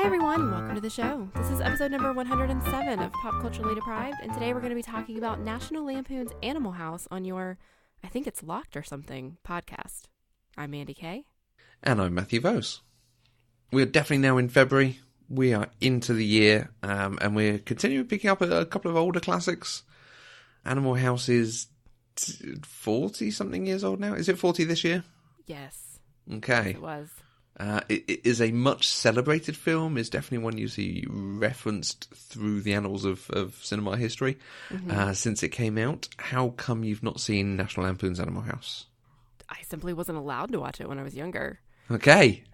everyone, and welcome to the show. This is episode number 107 of Pop Culturally Deprived, and today we're going to be talking about National Lampoon's Animal House on your, I think it's Locked or something, podcast. I'm Mandi Kay. And I'm Matthew Vose. We're definitely now in February. We are into the year, and we're continuing picking up a couple of older classics. Animal House is 40-something years old now. Is it 40 this year? Yes. Okay. Yes, it was. It is a much celebrated film. It's definitely one you see referenced through the annals of cinema history since it came out. How come you've not seen National Lampoon's Animal House? I simply wasn't allowed to watch it when I was younger. Okay.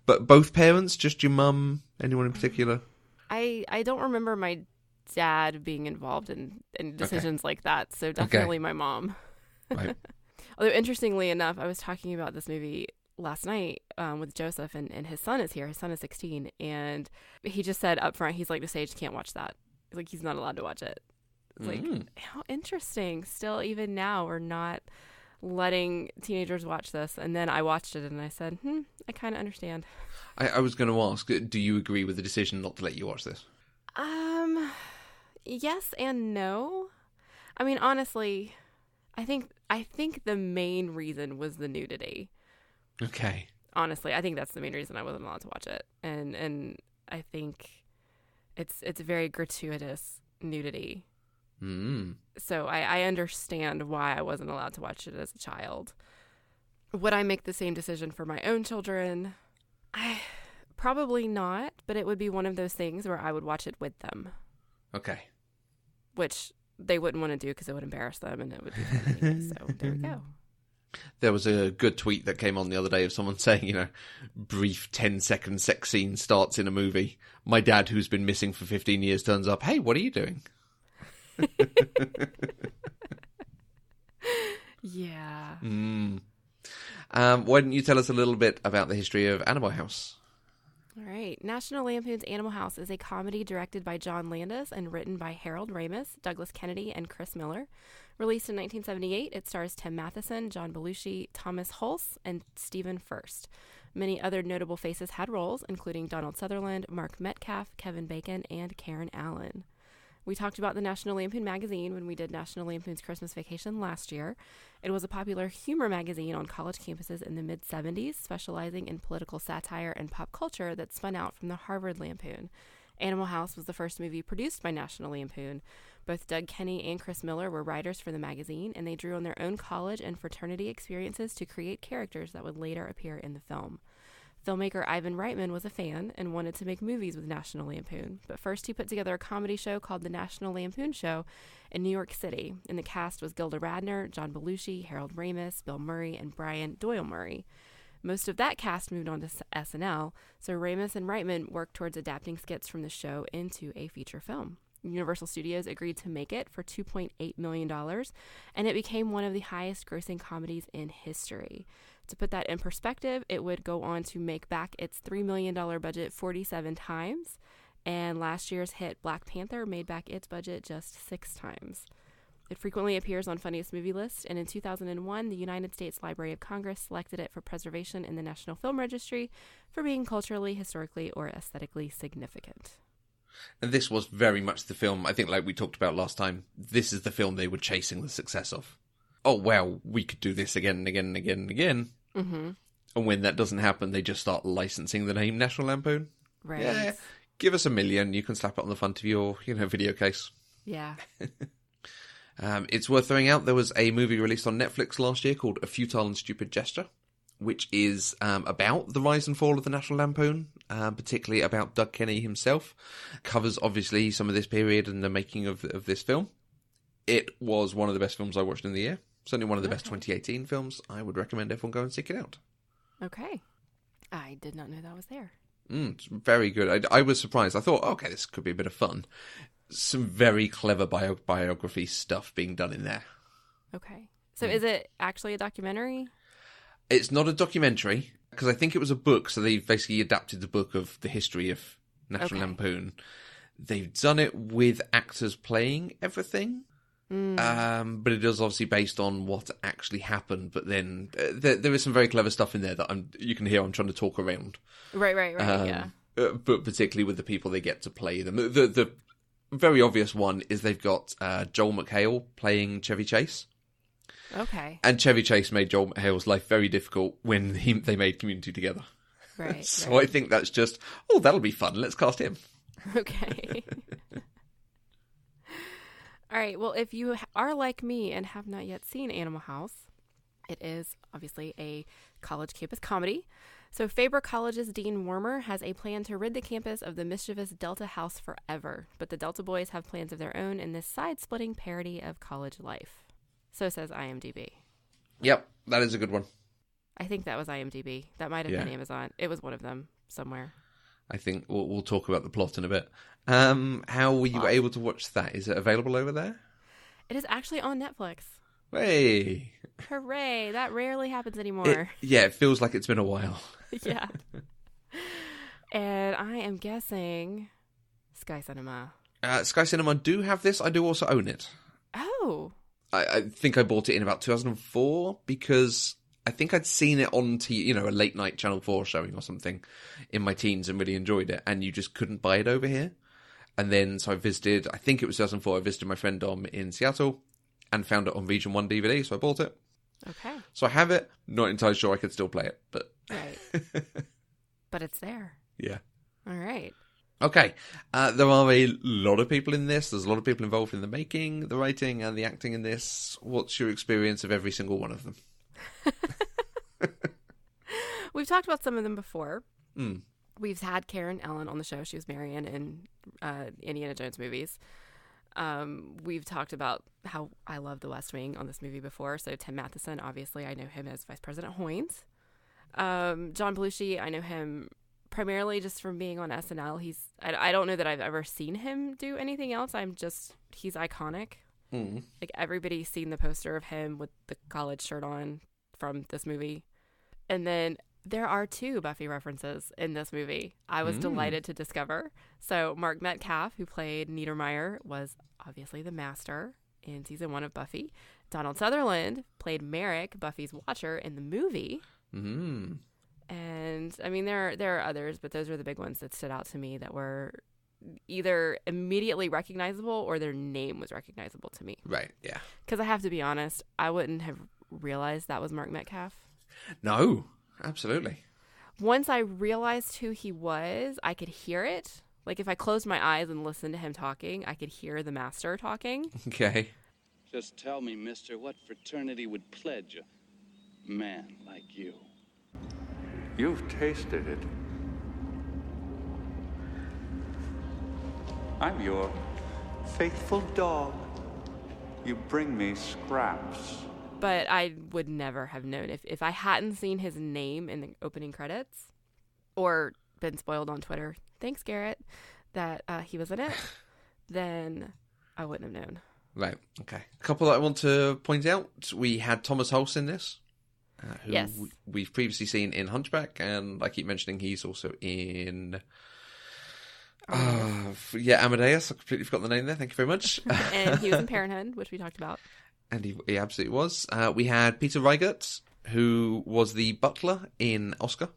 But both parents? Just your mum? Anyone in particular? I don't remember my dad being involved in decisions like that, so definitely my mom. Right. Although, interestingly enough, I was talking about this movie last night with Joseph, and his son is here. His son is 16, and he just said up front, he's like, the stage can't watch that. Like, he's not allowed to watch it. It's like, how interesting. Still, even now, we're not letting teenagers watch this. And then I watched it, and I said, I kind of understand. I was going to ask, do you agree with the decision not to let you watch this? Yes and no. I mean, honestly, I think the main reason was the nudity. Okay. Honestly, I think that's the main reason I wasn't allowed to watch it. And I think it's very gratuitous nudity. So I understand why I wasn't allowed to watch it as a child. Would I make the same decision for my own children? Probably not, but it would be one of those things where I would watch it with them. Okay. Which they wouldn't want to do because it would embarrass them and it would be fun anyway. So there we go. There was a good tweet that came on the other day of someone saying, brief 10-second sex scene starts in a movie. My dad, who's been missing for 15 years, turns up. Hey, what are you doing? Yeah. Why don't you tell us a little bit about the history of Animal House? All right. National Lampoon's Animal House is a comedy directed by John Landis and written by Harold Ramis, Douglas Kennedy, and Chris Miller. Released in 1978, it stars Tim Matheson, John Belushi, Thomas Hulse, and Stephen Furst. Many other notable faces had roles, including Donald Sutherland, Mark Metcalf, Kevin Bacon, and Karen Allen. We talked about the National Lampoon magazine when we did National Lampoon's Christmas Vacation last year. It was a popular humor magazine on college campuses in the mid-'70s, specializing in political satire and pop culture that spun out from the Harvard Lampoon. Animal House was the first movie produced by National Lampoon. Both Doug Kenney and Chris Miller were writers for the magazine, and they drew on their own college and fraternity experiences to create characters that would later appear in the film. Filmmaker Ivan Reitman was a fan and wanted to make movies with National Lampoon, but first he put together a comedy show called The National Lampoon Show in New York City, and the cast was Gilda Radner, John Belushi, Harold Ramis, Bill Murray, and Brian Doyle Murray. Most of that cast moved on to SNL, so Ramis and Reitman worked towards adapting skits from the show into a feature film. Universal Studios agreed to make it for $2.8 million, and it became one of the highest-grossing comedies in history. To put that in perspective, it would go on to make back its $3 million budget 47 times, and last year's hit Black Panther made back its budget just 6 times. It frequently appears on Funniest Movie List, and in 2001, the United States Library of Congress selected it for preservation in the National Film Registry for being culturally, historically, or aesthetically significant. And this was very much the film, I think like we talked about last time, this is the film they were chasing the success of. Oh, well, we could do this again and again and again and again. Mm-hmm. And when that doesn't happen, they just start licensing the name National Lampoon. Right. Yeah, give us $1 million, you can slap it on the front of your, video case. Yeah. It's worth throwing out, there was a movie released on Netflix last year called A Futile and Stupid Gesture, which is about the rise and fall of the National Lampoon, particularly about Doug Kenney himself. Covers, obviously, some of this period and the making of this film. It was one of the best films I watched in the year. Certainly one of the best 2018 films. I would recommend everyone go and seek it out. Okay. I did not know that was there. It's very good. I was surprised. I thought, okay, this could be a bit of fun. Some very clever biography stuff being done in there. Okay. So is it actually a documentary? It's not a documentary, because I think it was a book, so they basically adapted the book of the history of National Lampoon. They've done it with actors playing everything, but it is obviously based on what actually happened, but then there is some very clever stuff in there that you can hear I'm trying to talk around. Right, yeah. but particularly with the people they get to play them. The very obvious one is they've got Joel McHale playing Chevy Chase. Okay. And Chevy Chase made Joel McHale's life very difficult when they made Community together. Right. So I think that's just, that'll be fun. Let's cast him. Okay. All right. Well, if you are like me and have not yet seen Animal House, it is obviously a college campus comedy. So Faber College's Dean Wormer has a plan to rid the campus of the mischievous Delta House forever. But the Delta boys have plans of their own in this side-splitting parody of college life. So says IMDb. Yep, that is a good one. I think that was IMDb. That might have been Amazon. It was one of them somewhere. I think we'll talk about the plot in a bit. How were you able to watch that? Is it available over there? It is actually on Netflix. Hey! Hooray! That rarely happens anymore. It feels like it's been a while. Yeah. And I am guessing Sky Cinema. Sky Cinema do have this. I do also own it. Oh. I think I bought it in about 2004 because I think I'd seen it on a late night Channel 4 showing or something in my teens and really enjoyed it, and you just couldn't buy it over here. And then so I visited, I think it was 2004, I visited my friend Dom in Seattle and found it on Region 1 DVD, so I bought it. Okay. So I have it, not entirely sure I could still play it, but... Right. But it's there. Yeah. All right. Okay, there are a lot of people in this. There's a lot of people involved in the making, the writing, and the acting in this. What's your experience of every single one of them? We've talked about some of them before. Mm. We've had Karen Allen on the show. She was Marion in Indiana Jones movies. We've talked about how I love The West Wing on this movie before. So Tim Matheson, obviously, I know him as Vice President Hoynes. John Belushi, I know him primarily just from being on SNL. I don't know that I've ever seen him do anything else. He's iconic. Mm. Like, everybody's seen the poster of him with the college shirt on from this movie. And then there are 2 Buffy references in this movie I was delighted to discover. So Mark Metcalf, who played Niedermeyer, was obviously the master in season 1 of Buffy. Donald Sutherland played Merrick, Buffy's watcher, in the movie. Mm. And I mean, there are others, but those were the big ones that stood out to me that were either immediately recognizable or their name was recognizable to me. Right, yeah. Because I have to be honest, I wouldn't have realized that was Mark Metcalf. No, absolutely. Once I realized who he was, I could hear it. Like, if I closed my eyes and listened to him talking, I could hear the master talking. Okay. Just tell me, mister, what fraternity would pledge a man like you? You've tasted it. I'm your faithful dog. You bring me scraps. But I would never have known if I hadn't seen his name in the opening credits or been spoiled on Twitter. Thanks, Garrett, that he was in it. Then I wouldn't have known. Right, okay. A couple that I want to point out. We had Thomas Hulse in this. Who yes. We've previously seen in Hunchback, and I keep mentioning he's also in... Amadeus. I completely forgot the name there. Thank you very much. And he was in Parenthood, which we talked about. And he absolutely was. We had Peter Reigertz, who was the butler in Oscar.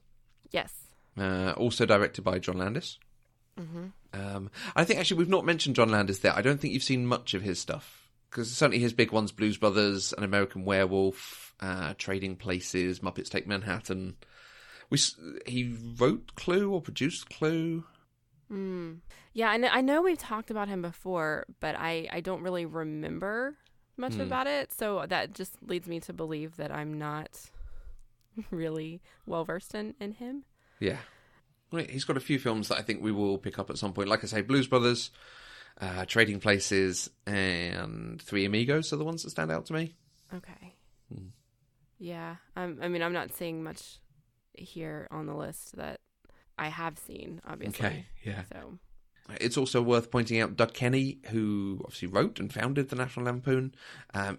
Yes. Also directed by John Landis. Mm-hmm. I think actually we've not mentioned John Landis there. I don't think you've seen much of his stuff. Because certainly his big ones, Blues Brothers, An American Werewolf, Trading Places, Muppets Take Manhattan. He wrote Clue or produced Clue. Yeah, I know we've talked about him before, but I don't really remember much about it. So that just leads me to believe that I'm not really well-versed in him. Yeah. Right, he's got a few films that I think we will pick up at some point. Like I say, Blues Brothers, Trading Places, and Three Amigos are the ones that stand out to me. Okay. Yeah. I mean, I'm not seeing much here on the list that I have seen, obviously. Okay, yeah. So it's also worth pointing out Doug Kenny, who obviously wrote and founded the National Lampoon.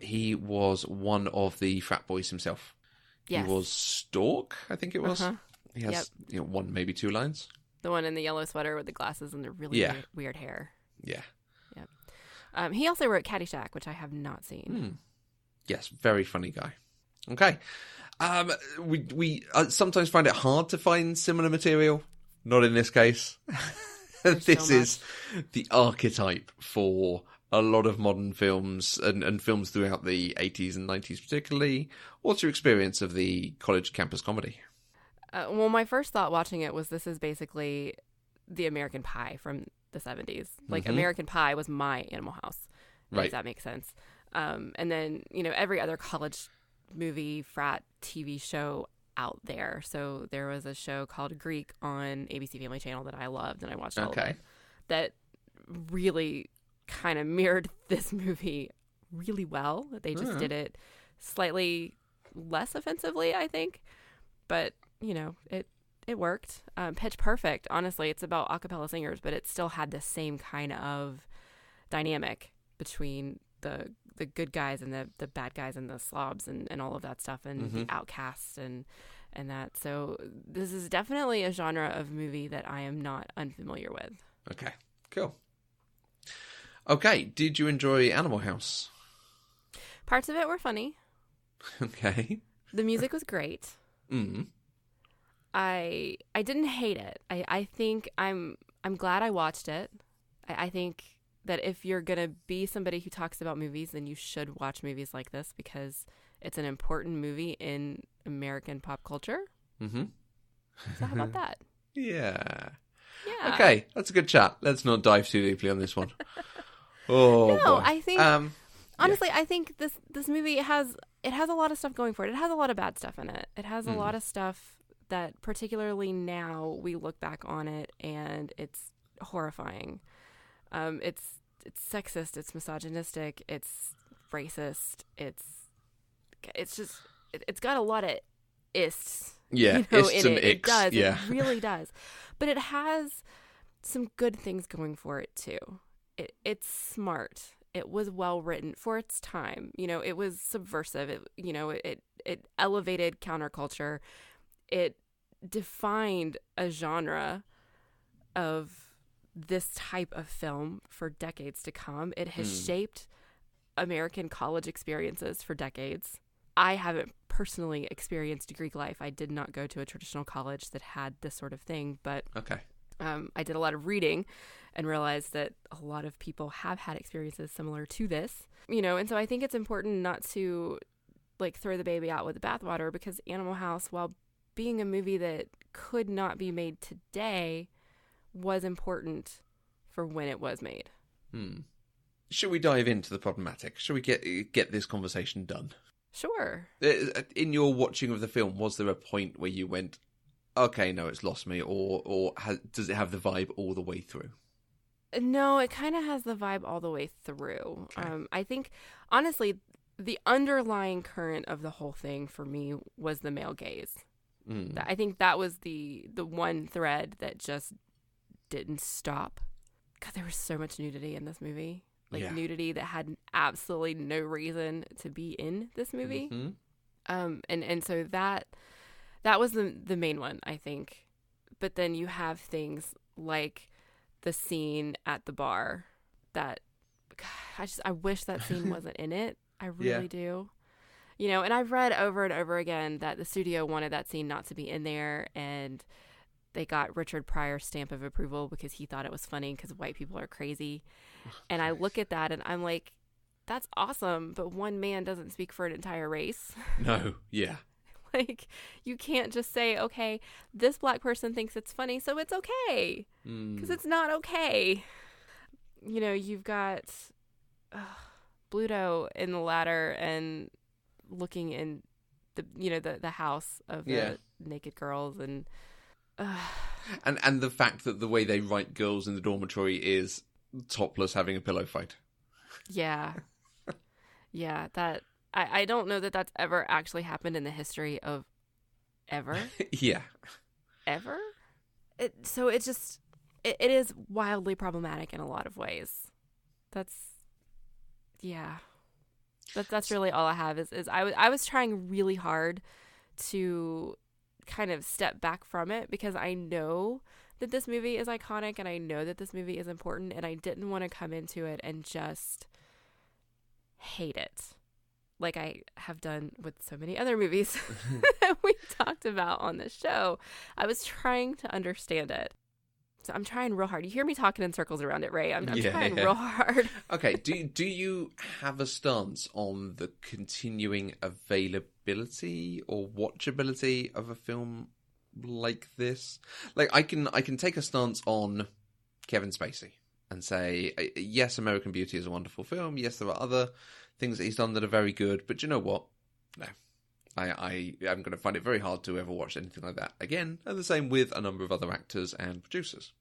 He was one of the frat boys himself. yes. He was Stork, I think it was. Uh-huh. He has one, maybe 2 lines. The one in the yellow sweater with the glasses and the really weird hair. Yeah. Yep. He also wrote Caddyshack, which I have not seen. Yes, very funny guy. Okay. We sometimes find it hard to find similar material Not in this case. There's This so is the archetype for a lot of modern films and films throughout the 80s and 90s particularly. What's your experience of the college campus comedy? Well, my first thought watching it was this is basically the American Pie from the 70s. Like, American Pie was my Animal House, Right. if that makes sense. And then, every other college movie, frat, TV show out there. So there was a show called Greek on ABC Family Channel that I loved, and I watched all of it. That really kind of mirrored this movie really well. They just did it slightly less offensively, I think. But, it worked. Pitch Perfect, honestly, it's about a cappella singers, but it still had the same kind of dynamic between the good guys and the bad guys and the slobs and all of that stuff and the outcasts and that. So this is definitely a genre of movie that I am not unfamiliar with. Okay, cool. Okay, did you enjoy Animal House? Parts of it were funny. Okay. The music was great. Mm. I didn't hate it. I think I'm glad I watched it. I think that if you're going to be somebody who talks about movies, then you should watch movies like this because it's an important movie in American pop culture. Mm-hmm. So how about that? Yeah. Yeah. Okay, that's a good chat. Let's not dive too deeply on this one. Oh, no, boy. I think honestly, I think this movie has a lot of stuff going for it. It has a lot of bad stuff in it. It has a lot of stuff that particularly now we look back on it and it's horrifying. It's sexist, it's misogynistic, it's racist, it's got a lot of ists. Yeah, ists and it. icks. It does. Yeah. It really does. But it has some good things going for it too. It's smart. It was well written for its time. It was subversive. It elevated counterculture. It defined a genre of this type of film for decades to come. It has shaped American college experiences for decades. I haven't personally experienced Greek life. I did not go to a traditional college that had this sort of thing, but Okay. I did a lot of reading and realized that a lot of people have had experiences similar to this, and so I think it's important not to throw the baby out with the bathwater because Animal House, while being a movie that could not be made today, was important for when it was made. Should we dive into the problematic? Should we get this conversation done? Sure. In your watching of the film, was there a point where you went, okay, no, it's lost me, or does it have the vibe all the way through? No, it kind of has the vibe all the way through. Okay. I think, honestly, the underlying current of the whole thing for me was the male gaze. I think that was the one thread that just didn't stop. God, there was so much nudity in this movie. Nudity that had absolutely no reason to be in this movie. And so that was the main one, I think. But then you have things like the scene at the bar that, God, I wish that scene wasn't in it. I really do. And I've read over and over again that the studio wanted that scene not to be in there, and they got Richard Pryor's stamp of approval because he thought it was funny because white people are crazy. And I look at that and I'm like, that's awesome, but one man doesn't speak for an entire race. No, yeah. You can't just say, okay, this black person thinks it's funny, so it's okay. Because it's not okay. You've got Bluto in the ladder and looking in the house of the naked girls and the fact that the way they write girls in the dormitory is topless having a pillow fight. Yeah. Yeah, that I don't know that that's ever actually happened in the history of ever. Yeah. Ever? It is wildly problematic in a lot of ways. That's really all I have is I was trying really hard to kind of step back from it because I know that this movie is iconic and I know that this movie is important, and I didn't want to come into it and just hate it. like I have done with so many other movies that we talked about on this show, I was trying to understand it. So I'm trying real hard. You hear me talking in circles around it, Ray. I'm trying real hard. Okay, do you have a stance on the continuing availability or watchability of a film like this? Like, I can take a stance on Kevin Spacey and say, yes, American Beauty is a wonderful film. Yes, there are other things that he's done that are very good. But you know what? No. I am going to find it very hard to ever watch anything like that again, and the same with a number of other actors and producers.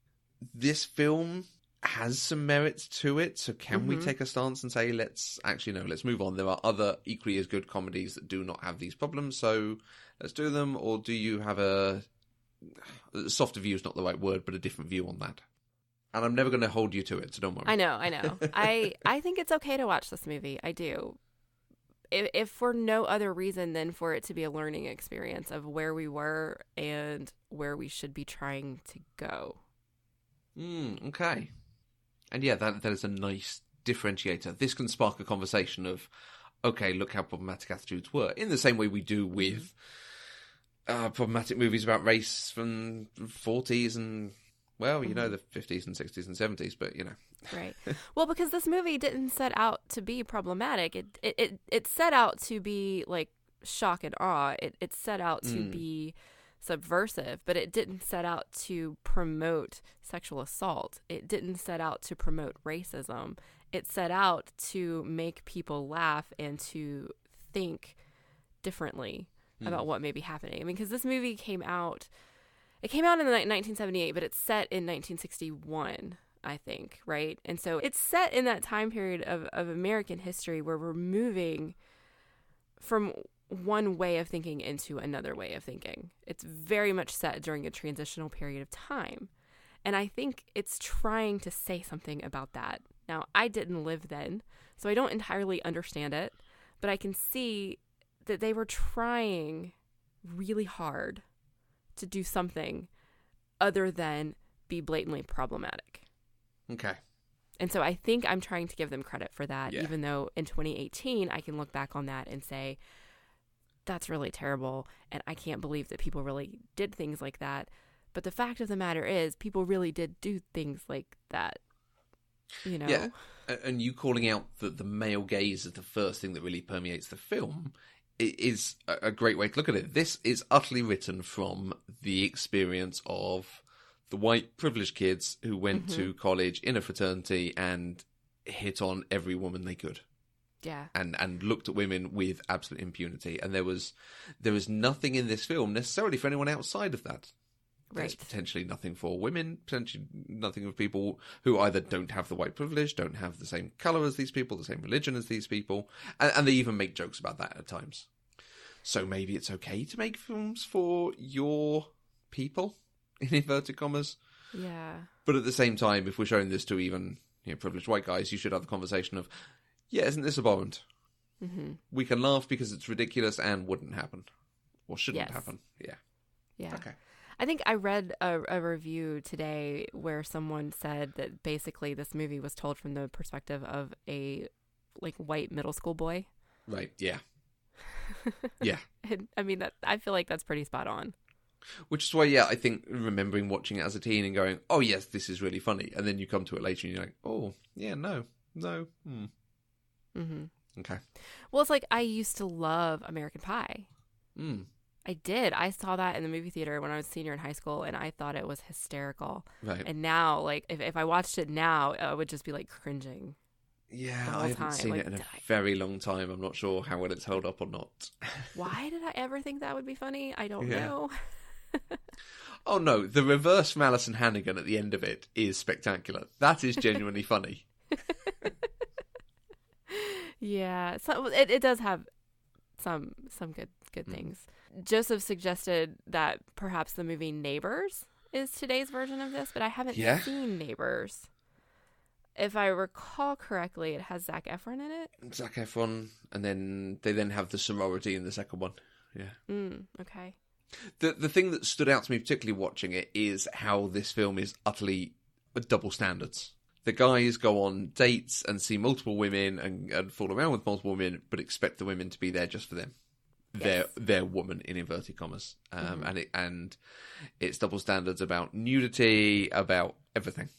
This film has some merits to it, so can we take a stance and say, let's move on. There are other equally as good comedies that do not have these problems, so let's do them, or do you have a softer view is not the right word, but a different view on that? And I'm never going to hold you to it, so don't worry. I know. I think it's okay to watch this movie. I do. If for no other reason than for it to be a learning experience of where we were and where we should be trying to go. Okay. And yeah, that is a nice differentiator. This can spark a conversation of, okay, look how problematic attitudes were, in the same way we do with problematic movies about race from the 40s and, well, you know, the 50s and 60s and 70s, but, you know. Right. Well, because this movie didn't set out to be problematic. It set out to be like shock and awe. It set out to be subversive, but it didn't set out to promote sexual assault. It didn't set out to promote racism. It set out to make people laugh and to think differently about what may be happening. I mean, because this movie came out in 1978, but it's set in 1961. I think, right? And so it's set in that time period of American history where we're moving from one way of thinking into another way of thinking. It's very much set during a transitional period of time. And I think it's trying to say something about that. Now, I didn't live then, so I don't entirely understand it, but I can see that they were trying really hard to do something other than be blatantly problematic. Okay. And so I think I'm trying to give them credit for that, even though in 2018, I can look back on that and say, that's really terrible, and I can't believe that people really did things like that. But the fact of the matter is, people really did do things like that, you know? Yeah, and you calling out that the male gaze is the first thing that really permeates the film is a great way to look at it. This is utterly written from the experience of the white privileged kids who went to college in a fraternity and hit on every woman they could. Yeah. And looked at women with absolute impunity. And there was nothing in this film necessarily for anyone outside of that. There's Right. potentially nothing for women, potentially nothing for people who either don't have the white privilege, don't have the same colour as these people, the same religion as these people. And they even make jokes about that at times. So maybe it's okay to make films for your people, in inverted commas. Yeah. But at the same time, if we're showing this to even privileged white guys, you should have the conversation of, yeah, isn't this abhorrent? We can laugh because it's ridiculous and wouldn't happen. Or shouldn't happen. Yeah. Yeah. Okay. I think I read a review today where someone said that basically this movie was told from the perspective of a like white middle school boy. Right, yeah. Yeah. And, I mean, I feel like that's pretty spot on. Which is why, yeah, I think remembering watching it as a teen and going, oh, yes, this is really funny. And then you come to it later and you're like, oh, yeah, no. Okay. Well, it's like I used to love American Pie. I did. I saw that in the movie theater when I was a senior in high school, and I thought it was hysterical. Right. And now, like, if I watched it now, I would just be, like, cringing. Yeah, whole I haven't time. seen Like, it in a very long time. I'm not sure how well it's held up or not. Why did I ever think that would be funny? I don't Yeah. know. Oh, no, the reverse from Alison Hannigan at the end of it is spectacular. That is genuinely funny. Yeah, so it does have some good things. Joseph suggested that perhaps the movie Neighbors is today's version of this, but I haven't seen Neighbors. If I recall correctly, it has Zac Efron in it. Zac Efron, and then they have the sorority in the second one. Yeah. Okay. The thing that stood out to me, particularly watching it, is how this film is utterly double standards. The guys go on dates and see multiple women and fool around with multiple women, but expect the women to be there just for them. Yes. Their woman, in inverted commas. And it's double standards about nudity, about everything.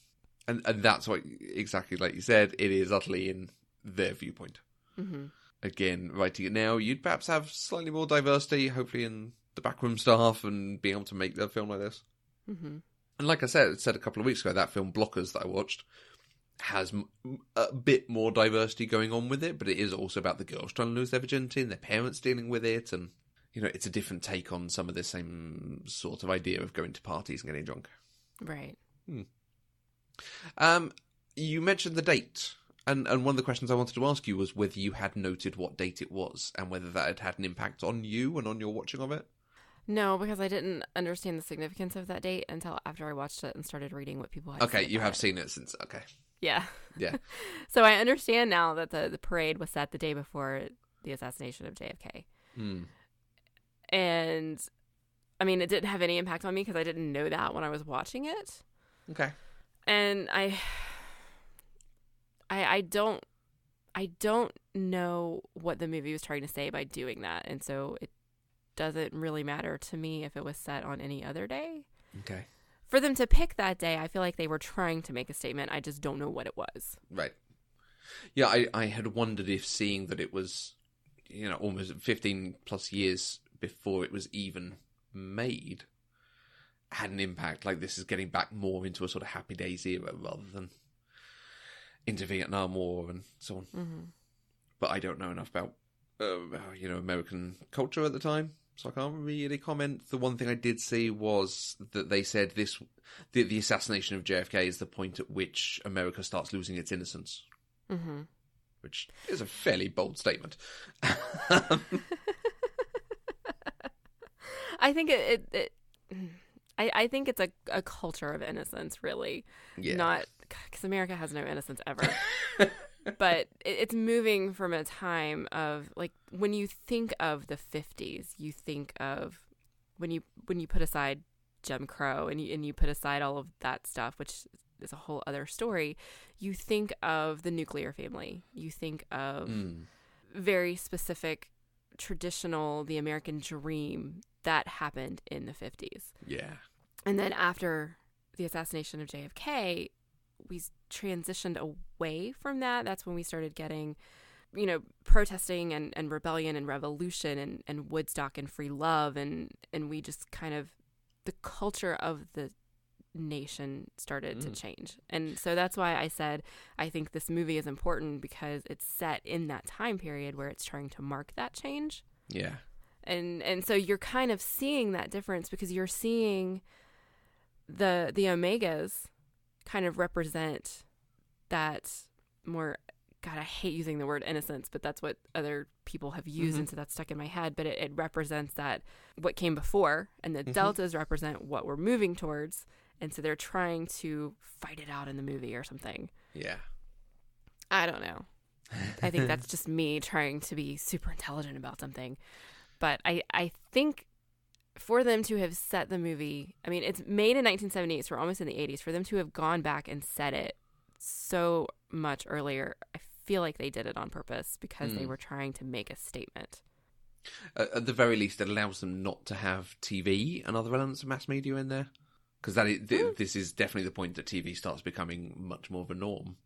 And that's what, exactly like you said, it is utterly in their viewpoint. Mm-hmm. Again, writing it now, you'd perhaps have slightly more diversity, hopefully in the backroom staff and being able to make a film like this. Mm-hmm. And like I said a couple of weeks ago, that film Blockers that I watched has a bit more diversity going on with it, but it is also about the girls trying to lose their virginity and their parents dealing with it, and it's a different take on some of the same sort of idea of going to parties and getting drunk. Right. You mentioned the date, and one of the questions I wanted to ask you was whether you had noted what date it was and whether that had had an impact on you and on your watching of it. No, because I didn't understand the significance of that date until after I watched it and started reading what people had Okay, said you about have it. seen it since. Okay. Yeah. Yeah. So I understand now that the parade was set the day before the assassination of JFK. And, I mean, it didn't have any impact on me because I didn't know that when I was watching it. Okay. And I don't know what the movie was trying to say by doing that. And so it doesn't really matter to me if it was set on any other day. Okay. For them to pick that day, I feel like they were trying to make a statement. I just don't know what it was. Right. Yeah, I had wondered if seeing that it was, almost 15 plus years before it was even made had an impact. Like, this is getting back more into a sort of Happy Days era rather than into Vietnam War and so on. Mm-hmm. But I don't know enough about, American culture at the time, so I can't really comment. The one thing I did see was that they said the assassination of JFK is the point at which America starts losing its innocence. Mm-hmm. Which is a fairly bold statement. I think I think it's a culture of innocence, really. Yeah. Not because America has no innocence ever. But it's moving from a time of, like, when you think of the 50s, you think of when you put aside Jim Crow and you put aside all of that stuff, which is a whole other story. You think of the nuclear family. You think of very specific, traditional, the American dream that happened in the 50s. Yeah. And then after the assassination of JFK, we transitioned away from that. That's when we started getting, protesting and rebellion and revolution and Woodstock and free love. And we just kind of, the culture of the nation started to change. And so that's why I said I think this movie is important, because it's set in that time period where it's trying to mark that change. Yeah. And so you're kind of seeing that difference, because you're seeing the Omegas kind of represent that more, God, I hate using the word innocence, but that's what other people have used, and so that's stuck in my head. But it represents that what came before, and the deltas represent what we're moving towards, and so they're trying to fight it out in the movie or something. Yeah. I don't know. I think that's just me trying to be super intelligent about something. But I think for them to have set the movie, I mean, it's made in 1978, so we're almost in the 80s. For them to have gone back and set it so much earlier, I feel like they did it on purpose, because they were trying to make a statement. At the very least, it allows them not to have TV and other elements of mass media in there. Because this is definitely the point that TV starts becoming much more of a norm.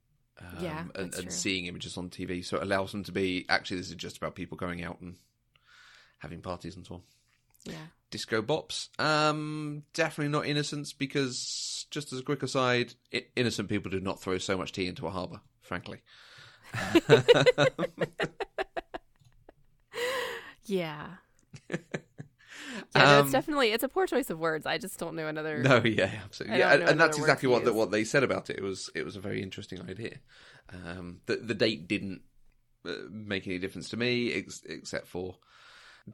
And seeing images on TV. So it allows them to be, actually, this is just about people going out and having parties and so on. Yeah. Disco bops. Definitely not innocence, because, just as a quick aside, innocent people do not throw so much tea into a harbour, frankly. Yeah. Yeah, it's definitely, it's a poor choice of words. I just don't know another. No, yeah, absolutely. Yeah, and that's exactly what they said about it. It was a very interesting idea. The date didn't make any difference to me, except for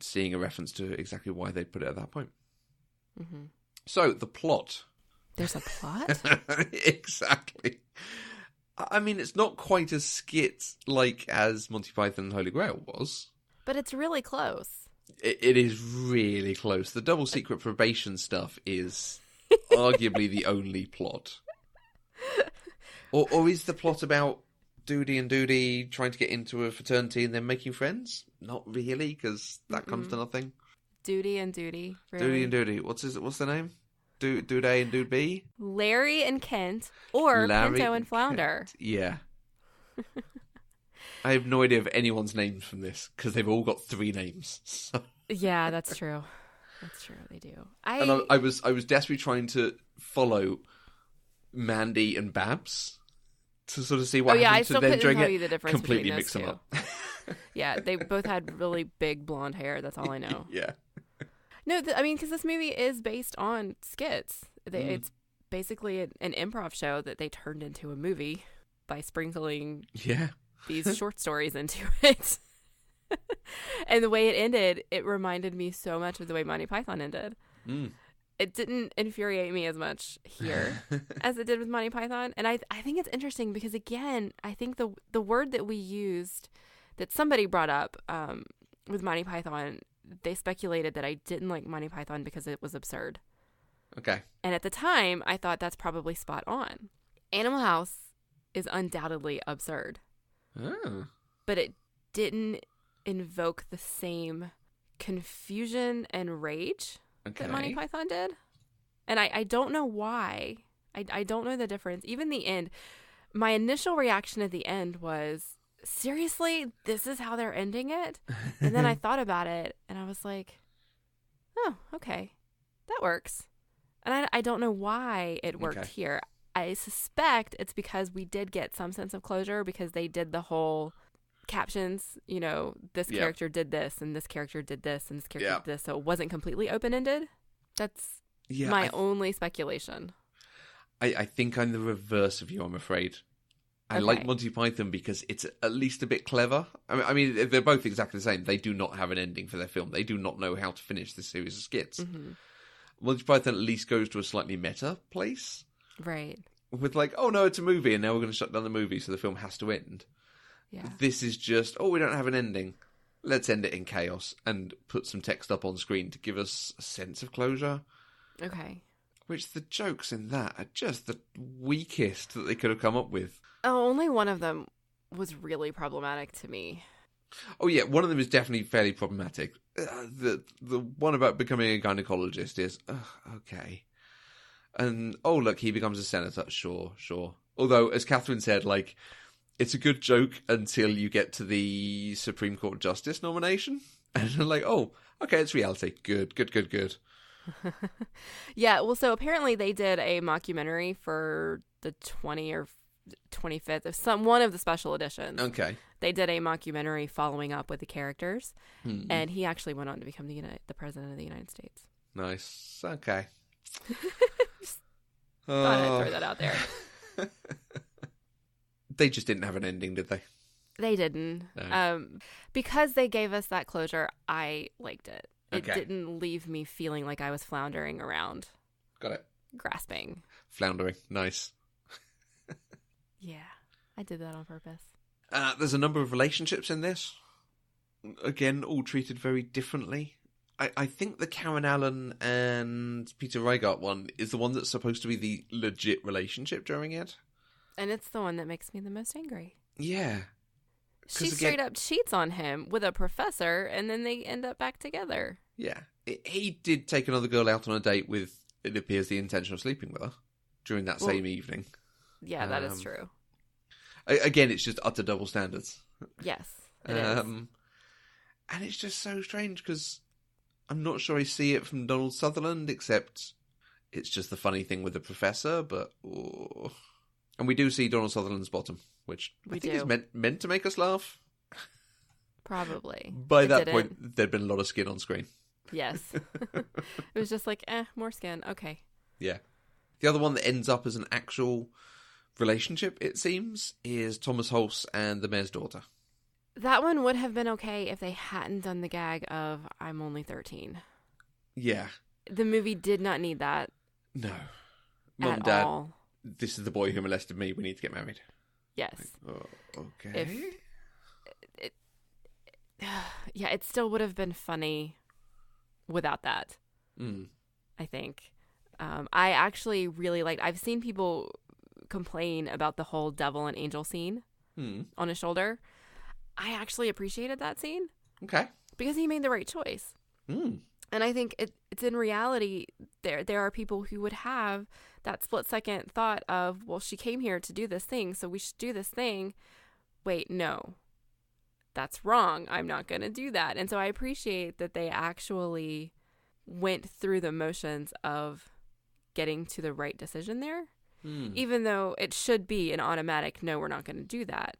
seeing a reference to exactly why they put it at that point. Mm-hmm. So, the plot. There's a plot? Exactly. I mean, it's not quite as skit-like as Monty Python and Holy Grail was. But it's really close. It is really close. The double secret probation stuff is arguably the only plot. Or is the plot about Doody and Doody trying to get into a fraternity and then making friends? Not really, because that comes to nothing. Doody and Doody. Really? Doody and Doody. What's their name? Dude A and Dude B? Larry and Kent, or Larry Pinto and Flounder. Kent. Yeah. I have no idea of anyone's names from this, because they've all got 3 names. So. Yeah, that's true. That's true. They do. I was desperately trying to follow Mandy and Babs to sort of see what happened I to still them couldn't during tell it. you the difference Completely between mix those them two. up. Yeah, they both had really big blonde hair. That's all I know. Yeah. No, I mean, because this movie is based on skits. It's basically an improv show that they turned into a movie by sprinkling these short stories into it. And the way it ended, it reminded me so much of the way Monty Python ended. It didn't infuriate me as much here as it did with Monty Python. And I think it's interesting because, again, I think the word that we used, that somebody brought up with Monty Python, they speculated that I didn't like Monty Python because it was absurd. Okay. And at the time, I thought that's probably spot on. Animal House is undoubtedly absurd. Oh. But it didn't invoke the same confusion and rage that Monty Python did. And I don't know why. I don't know the difference. Even the end, my initial reaction at the end was, seriously, this is how they're ending it? And then I thought about it, and I was like, oh, okay, that works. And I don't know why it worked here. I suspect it's because we did get some sense of closure because they did the whole captions, this character did this, and this character did this, and this character did this, so it wasn't completely open-ended. That's my only speculation. I think I'm the reverse of you, I'm afraid. I like Monty Python because it's at least a bit clever. I mean, they're both exactly the same. They do not have an ending for their film. They do not know how to finish this series of skits. Mm-hmm. Monty Python at least goes to a slightly meta place. Right. With like, oh no, it's a movie, and now we're going to shut down the movie, so the film has to end. Yeah. This is just, we don't have an ending. Let's end it in chaos and put some text up on screen to give us a sense of closure. Okay. Which the jokes in that are just the weakest that they could have come up with. Oh, only one of them was really problematic to me. Oh yeah, one of them is definitely fairly problematic. The one about becoming a gynecologist is, okay. And, look, he becomes a senator. Sure. Although, as Catherine said, like, it's a good joke until you get to the Supreme Court Justice nomination. And they're like, okay, it's reality. Good. Yeah, well, so apparently they did a mockumentary for the 20 or 25th of one of the special editions. Okay. They did a mockumentary following up with the characters, and he actually went on to become the president of the United States. Nice. Okay. Thought I'd throw that out there. They just didn't have an ending, did they? They didn't. No. Because they gave us that closure, I liked it. It didn't leave me feeling like I was floundering around. Got it. Grasping. Floundering. Nice. Yeah, I did that on purpose. There's a number of relationships in this. Again, all treated very differently. I think the Karen Allen and Peter Reigart one is the one that's supposed to be the legit relationship during it. And it's the one that makes me the most angry. Yeah. She straight up cheats on him with a professor, and then they end up back together. Yeah. He did take another girl out on a date with, it appears, the intention of sleeping with her during that same evening. Yeah, that is true. Again, it's just utter double standards. Yes, it is. And it's just so strange because I'm not sure I see it from Donald Sutherland, except it's just the funny thing with the professor, but... Oh. And we do see Donald Sutherland's bottom, which I think is meant to make us laugh. Probably. By that point, there'd been a lot of skin on screen. Yes. It was just like, more skin. Okay. Yeah. The other one that ends up as an actual relationship, it seems, is Thomas Hulse and the mayor's daughter. That one would have been okay if they hadn't done the gag of, I'm only 13. Yeah. The movie did not need that. No. Mum, Dad, this is the boy who molested me. We need to get married. Yes. Like, okay. Yeah, it still would have been funny without that. I think. I actually really liked... I've seen people complain about the whole devil and angel scene on his shoulder. I actually appreciated that scene. Okay. Because he made the right choice. And I think it's in reality, there are people who would have that split-second thought of, well, she came here to do this thing, so we should do this thing. Wait, no. That's wrong. I'm not going to do that. And so I appreciate that they actually went through the motions of getting to the right decision there. Even though it should be an automatic, no, we're not going to do that.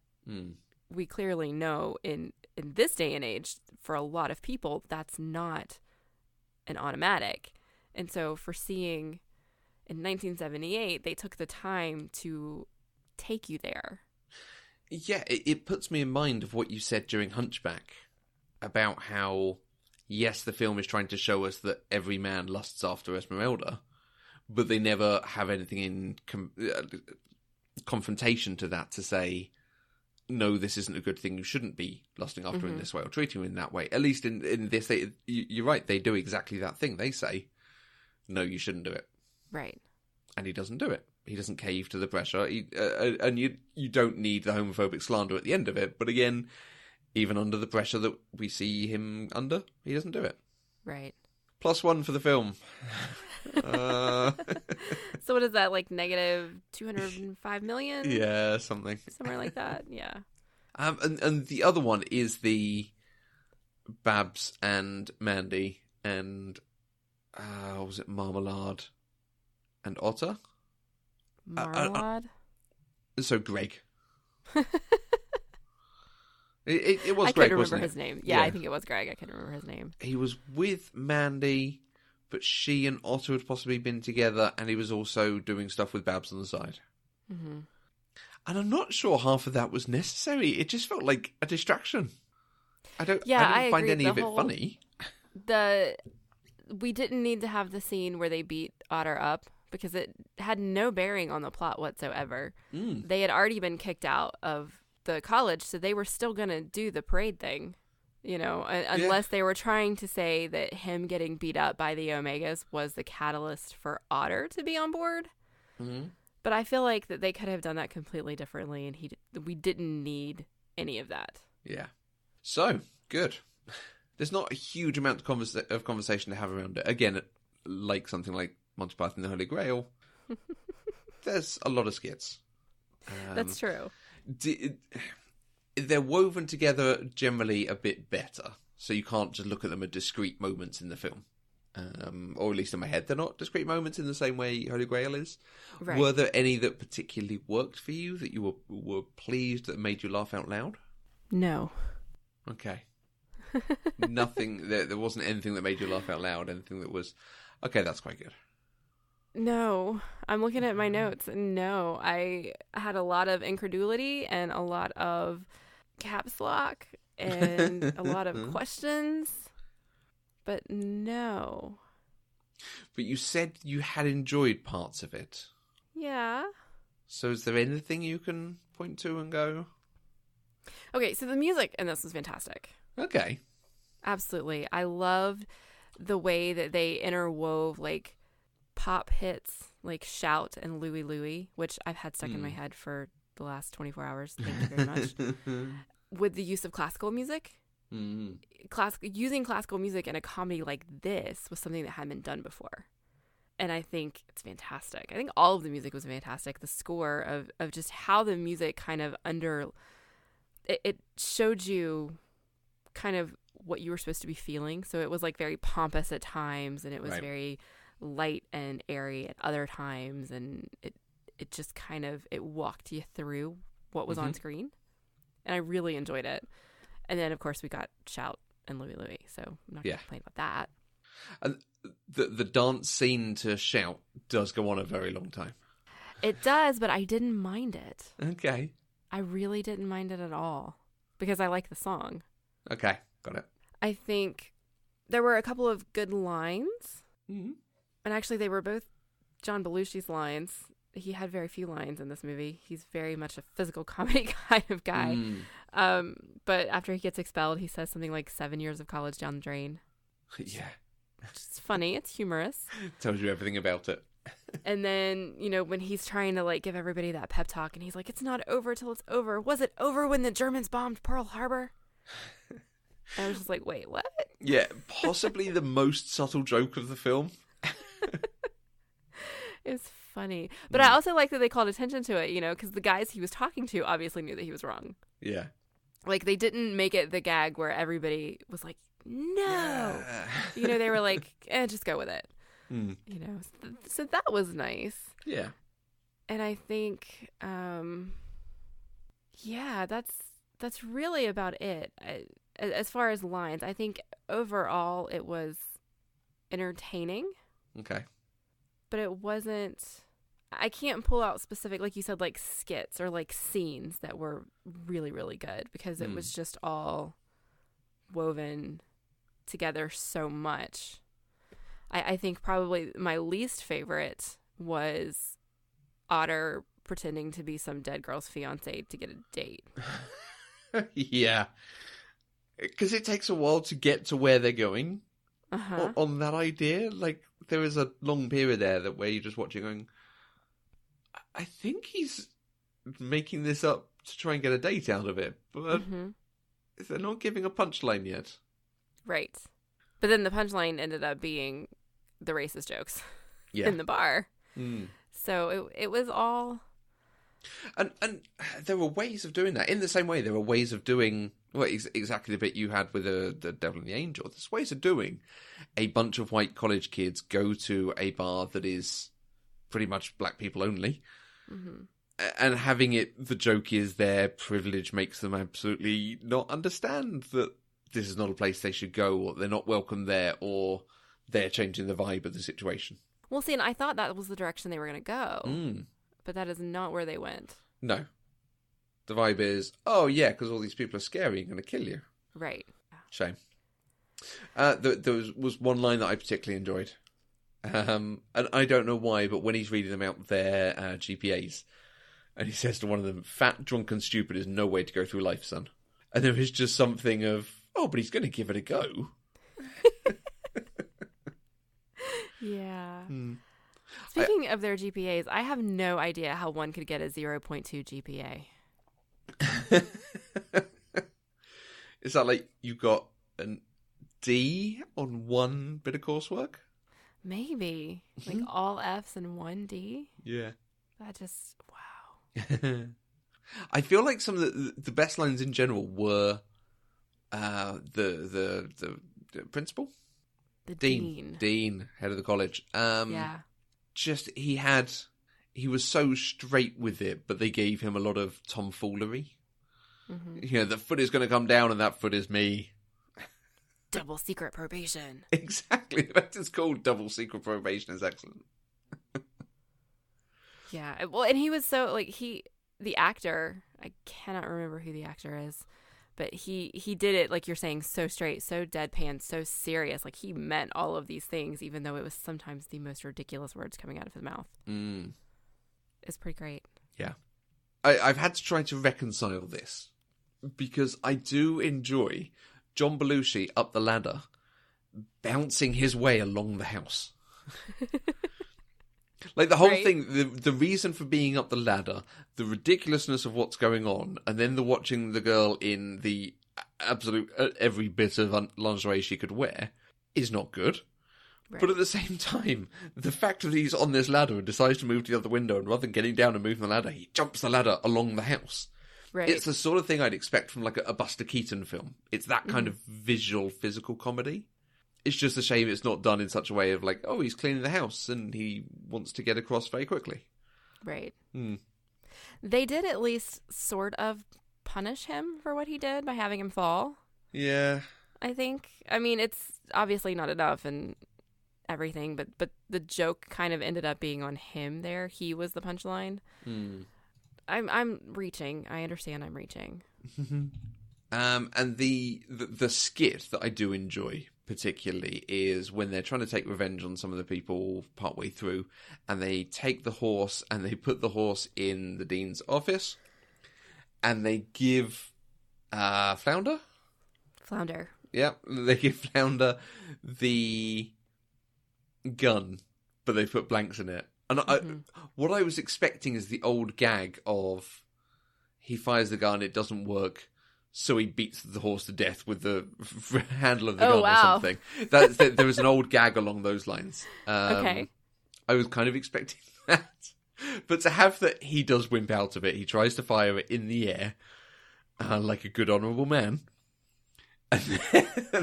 We clearly know in this day and age, for a lot of people, that's not an automatic. And so for seeing in 1978, they took the time to take you there. Yeah, it puts me in mind of what you said during Hunchback about how, yes, the film is trying to show us that every man lusts after Esmeralda, but they never have anything in confrontation to that to say, no, this isn't a good thing. You shouldn't be lusting after him in this way or treating him in that way. At least in this, you're right. They do exactly that thing. They say, no, you shouldn't do it. Right. And he doesn't do it. He doesn't cave to the pressure. And you don't need the homophobic slander at the end of it. But again, even under the pressure that we see him under, he doesn't do it. Right. +1 for the film. So what is that, like negative 205 million? Yeah, something. Somewhere like that, yeah. And the other one is the Babs and Mandy and, was it Marmalade and Otter? Marmalade? So Greg. It was I Greg, couldn't wasn't remember it? his name. Yeah, I think it was Greg. I couldn't remember his name. He was with Mandy, but she and Otter had possibly been together, and he was also doing stuff with Babs on the side. Mm-hmm. And I'm not sure half of that was necessary. It just felt like a distraction. I didn't find any of it funny. We didn't need to have the scene where they beat Otter up because it had no bearing on the plot whatsoever. They had already been kicked out of the college, so they were still going to do the parade thing, unless they were trying to say that him getting beat up by the Omegas was the catalyst for Otter to be on board. Mm-hmm. But I feel like that they could have done that completely differently, and we didn't need any of that. Yeah. So, good. There's not a huge amount of conversation to have around it. Again, like something like Monty Python and the Holy Grail, there's a lot of skits. That's true. They're woven together generally a bit better, so you can't just look at them as discrete moments in the film. Or at least in my head, they're not discrete moments in the same way Holy Grail is. Right. Were there any that particularly worked for you, that you were pleased, that made you laugh out loud? No. Okay. Nothing, there wasn't anything that made you laugh out loud, anything that was, okay, that's quite good. No, I'm looking at my notes, and no, I had a lot of incredulity and a lot of caps lock and a lot of questions, but no. But you said you had enjoyed parts of it. Yeah. So is there anything you can point to and go? Okay, so the music in this was fantastic. Okay. Absolutely. I loved the way that they interwove, like, pop hits like Shout and Louie Louie, which I've had stuck in my head for the last 24 hours. Thank you very much. With the use of classical music. Using classical music in a comedy like this was something that hadn't been done before. And I think it's fantastic. I think all of the music was fantastic. The score of just how the music kind of it showed you kind of what you were supposed to be feeling. So it was like very pompous at times, and it was very light and airy at other times, and it just kind of it walked you through what was on screen, and I really enjoyed it. And then of course we got Shout and Louie Louie, so I'm not gonna complain about that. And the dance scene to Shout does go on a very long time. It does, but I didn't mind it. Okay. I really didn't mind it at all because I like the song. Okay, got it. I think there were a couple of good lines. Mm-hmm. And actually, they were both John Belushi's lines. He had very few lines in this movie. He's very much a physical comedy kind of guy. But after he gets expelled, he says something like 7 years of college down the drain. Yeah. It's funny. It's humorous. Tells you everything about it. And then, when he's trying to, give everybody that pep talk, and he's like, it's not over till it's over. Was it over when the Germans bombed Pearl Harbor? I was just like, wait, what? Yeah, possibly the most subtle joke of the film. It's funny. But I also like that they called attention to it, because the guys he was talking to obviously knew that he was wrong. Yeah. They didn't make it the gag where everybody was like, no. They were like, just go with it. So that was nice. Yeah. And I think, that's really about it. As far as lines, I think overall it was entertaining. Okay. But it wasn't, I can't pull out specific, like you said, skits or scenes that were really, really good, because it was just all woven together so much. I think probably my least favorite was Otter pretending to be some dead girl's fiance to get a date. Yeah. Because it takes a while to get to where they're going on that idea. There is a long period there where you're just watching going, I think he's making this up to try and get a date out of it, but they're not giving a punchline yet. Right. But then the punchline ended up being the racist jokes in the bar. So it was all... And there were ways of doing that. In the same way, there were ways of doing exactly the bit you had with the Devil and the Angel. There's ways of doing a bunch of white college kids go to a bar that is pretty much black people only. And having it, the joke is their privilege makes them absolutely not understand that this is not a place they should go, or they're not welcome there, or they're changing the vibe of the situation. Well, see, and I thought that was the direction they were going to go. But that is not where they went. No. The vibe is, oh yeah, because all these people are scary and going to kill you. Right. Shame. There was one line that I particularly enjoyed. And I don't know why, but when he's reading them out their GPAs, and he says to one of them, fat, drunk and stupid is no way to go through life, son. And there is just something of, oh, but he's going to give it a go. Yeah. Speaking of their GPAs, I have no idea how one could get a 0.2 GPA. Is that you got an D on one bit of coursework? Maybe. All Fs and one D? Yeah. That just, wow. I feel like some of the best lines in general were the principal? The dean. Dean, head of the college. Yeah. Just, he was so straight with it, but they gave him a lot of tomfoolery. The foot is going to come down and that foot is me. Double secret probation. Exactly. That is called double secret probation. Is excellent. Yeah. Well, and he was so, the actor, I cannot remember who the actor is, but he did it, like you're saying, so straight, so deadpan, so serious. He meant all of these things, even though it was sometimes the most ridiculous words coming out of his mouth. It's pretty great. Yeah. I've had to try to reconcile this, because I do enjoy John Belushi up the ladder, bouncing his way along the house. The whole thing, the reason for being up the ladder, the ridiculousness of what's going on, and then the watching the girl in the absolute every bit of lingerie she could wear is not good. Right. But at the same time, the fact that he's on this ladder and decides to move to the other window, and rather than getting down and moving the ladder, he jumps the ladder along the house. Right. It's the sort of thing I'd expect from a Buster Keaton film. It's that kind of visual, physical comedy. It's just a shame it's not done in such a way of oh, he's cleaning the house and he wants to get across very quickly. Right. They did at least sort of punish him for what he did by having him fall. Yeah. I think. I mean, it's obviously not enough and everything, but the joke kind of ended up being on him there. He was the punchline. I'm reaching. I understand I'm reaching. And the skit that I do enjoy particularly is when they're trying to take revenge on some of the people partway through, and they take the horse and they put the horse in the dean's office, and they give Flounder. Yeah, they give Flounder the gun, but they put blanks in it. And what I was expecting is the old gag of he fires the gun, it doesn't work, so he beats the horse to death with the handle of the gun or something. There was an old gag along those lines. Okay. I was kind of expecting that. But to have that he does wimp out of it, he tries to fire it in the air, like a good honourable man. And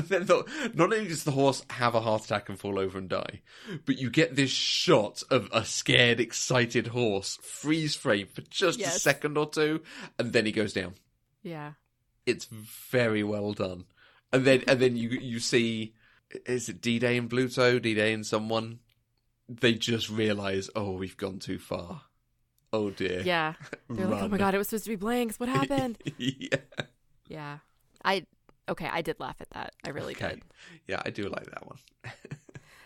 then not only does the horse have a heart attack and fall over and die, but you get this shot of a scared, excited horse freeze frame for just a second or two, and then he goes down. Yeah. It's very well done. And then you see, is it D-Day and Bluto, D-Day and someone? They just realise, oh, we've gone too far. Oh dear. Yeah. They're like, oh my god, it was supposed to be blanks. What happened? Yeah. Yeah. I did laugh at that. I really did. Yeah, I do like that one.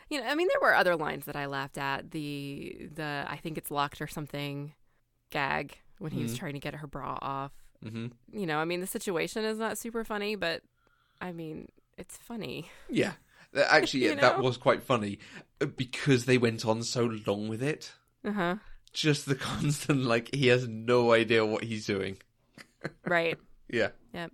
You know, I mean, there were other lines that I laughed at. The I think it's locked or something gag when he was trying to get her bra off. Mm-hmm. You know, I mean, the situation is not super funny, but I mean, it's funny. Yeah. Actually, You know? that was quite funny because they went on so long with it. Uh-huh. Just the constant, like, he has no idea what he's doing. Right. Yeah. Yep.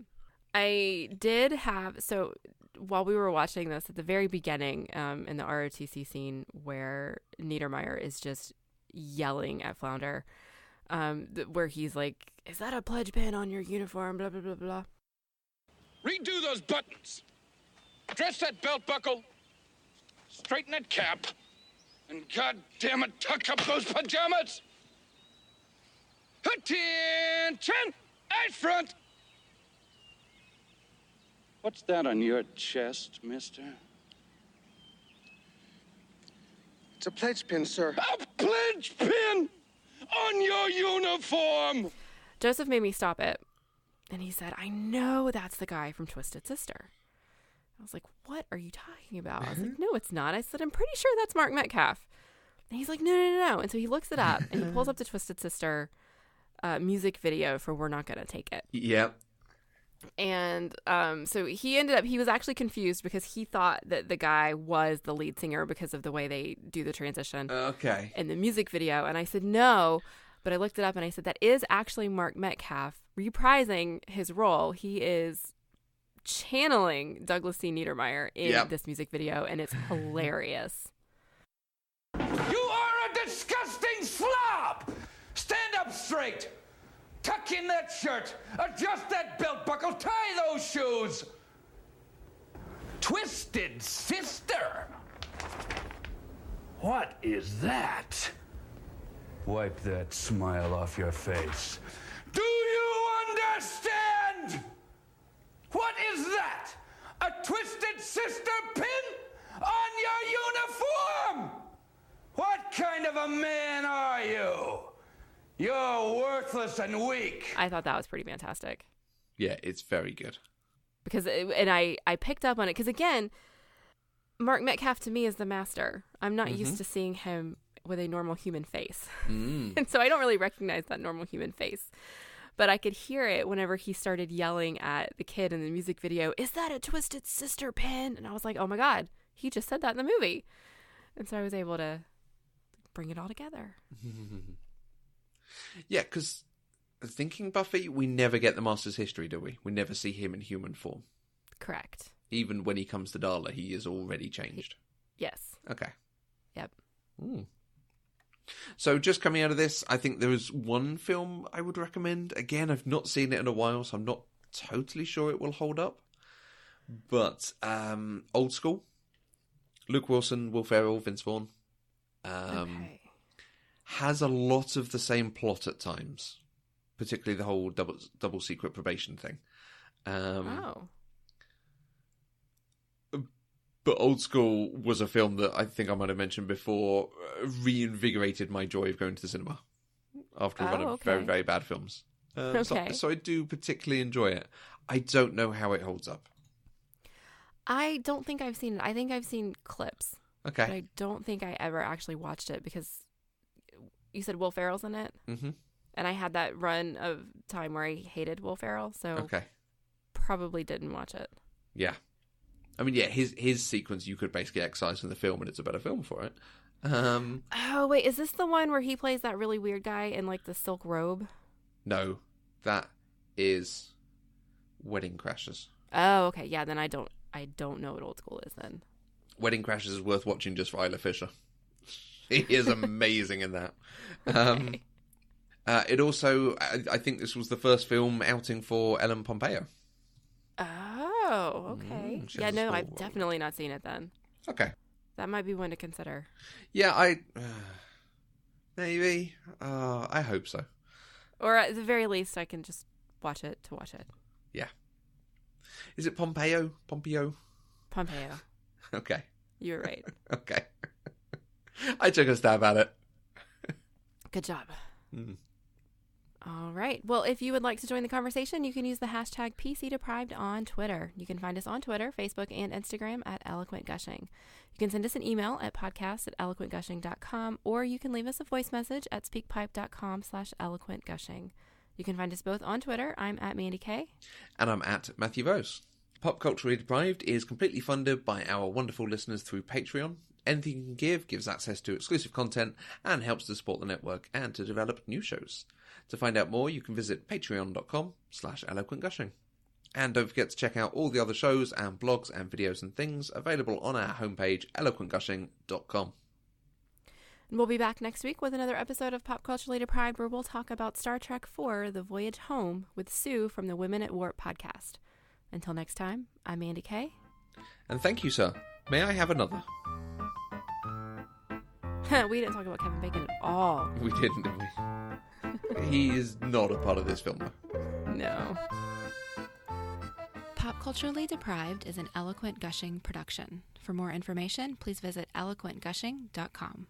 I did have, so while we were watching this at the very beginning, in the ROTC scene where Niedermeyer is just yelling at Flounder, where he's like, is that a pledge pin on your uniform? Blah, blah, blah, blah. Redo those buttons. Dress that belt buckle. Straighten that cap. And God damn it, tuck up those pajamas. Attention! Out front! What's that on your chest, mister? It's a pledge pin, sir. A pledge pin on your uniform! Joseph made me stop it. And he said, I know that's the guy from Twisted Sister. I was like, what are you talking about? I was like, no, it's not. I said, I'm pretty sure that's Mark Metcalf. And he's like, no. And so he looks it up and he pulls up the Twisted Sister music video for We're Not Gonna Take It. Yep. And so he was actually confused because he thought that the guy was the lead singer because of the way they do the transition in the music video. And I said, no, but I looked it up and I said, that is actually Mark Metcalf reprising his role. He is channeling Douglas C. Niedermeyer in this music video, and it's hilarious. You are a disgusting slob! Stand up straight! Tuck in that shirt, adjust that belt buckle, tie those shoes. Twisted Sister. What is that? Wipe that smile off your face. Do you understand? What is that? A Twisted Sister pin on your uniform? What kind of a man are you? You're worthless and weak. I thought that was pretty fantastic. Yeah, it's very good. Because, I picked up on it, because again, Mark Metcalf to me is the master. I'm not used to seeing him with a normal human face. And so I don't really recognize that normal human face. But I could hear it whenever he started yelling at the kid in the music video, is that a Twisted Sister pin? And I was like, oh my God, he just said that in the movie. And so I was able to bring it all together. Yeah, because thinking Buffy, we never get the Master's history, do we? We never see him in human form. Correct. Even when he comes to Darla, he is already changed. Yes. Okay. Yep. So just coming out of this, I think there is one film I would recommend. Again, I've not seen it in a while, so I'm not totally sure it will hold up. But Old School. Luke Wilson, Will Ferrell, Vince Vaughn. Okay. Has a lot of the same plot at times, particularly the whole double secret probation thing. But Old School was a film that I think I might have mentioned before reinvigorated my joy of going to the cinema after a run of very, very bad films. So I do particularly enjoy it. I don't know how it holds up. I don't think I've seen it. I think I've seen clips. Okay. But I don't think I ever actually watched it because you said Will Ferrell's in it? Mm-hmm. And I had that run of time where I hated Will Ferrell, so probably didn't watch it. Yeah. I mean, yeah, his sequence you could basically excise from the film and it's a better film for it. Oh, wait, is this the one where he plays that really weird guy in, like, the silk robe? No, that is Wedding Crashers. Oh, okay. Yeah, then I don't know what Old School is then. Wedding Crashers is worth watching just for Isla Fisher. He is amazing in that. Okay. It also, I think this was the first film outing for Ellen Pompeo. Oh, okay. She Yeah, has a no, small I've role. definitely not seen it then. Okay. That might be one to consider. Yeah, maybe. I hope so. Or at the very least, I can just watch it to watch it. Yeah. Is it Pompeo? Pompeo? Pompeo. Okay. You were right. Okay. I took a stab at it. Good job. Mm. All right. Well, if you would like to join the conversation, you can use the hashtag PCDeprived on Twitter. You can find us on Twitter, Facebook, and Instagram at Eloquent Gushing. You can send us an email at podcast@eloquentgushing.com, or you can leave us a voice message at speakpipe.com/eloquentgushing. You can find us both on Twitter. I'm at Mandy K. And I'm at Matthew Vose. Pop Culturally Deprived is completely funded by our wonderful listeners through Patreon. Anything you can give gives access to exclusive content and helps to support the network and to develop new shows. To find out more, you can visit patreon.com/eloquentgushing. And don't forget to check out all the other shows and blogs and videos and things available on our homepage, eloquentgushing.com. And we'll be back next week with another episode of Pop Culturally Deprived, where we'll talk about Star Trek IV, The Voyage Home, with Sue from the Women at Warp podcast. Until next time, I'm Mandy K. And thank you, sir. May I have another? We didn't talk about Kevin Bacon at all. We didn't, did we? He is not a part of this film, though. No. Pop Culturally Deprived is an Eloquent Gushing production. For more information, please visit eloquentgushing.com.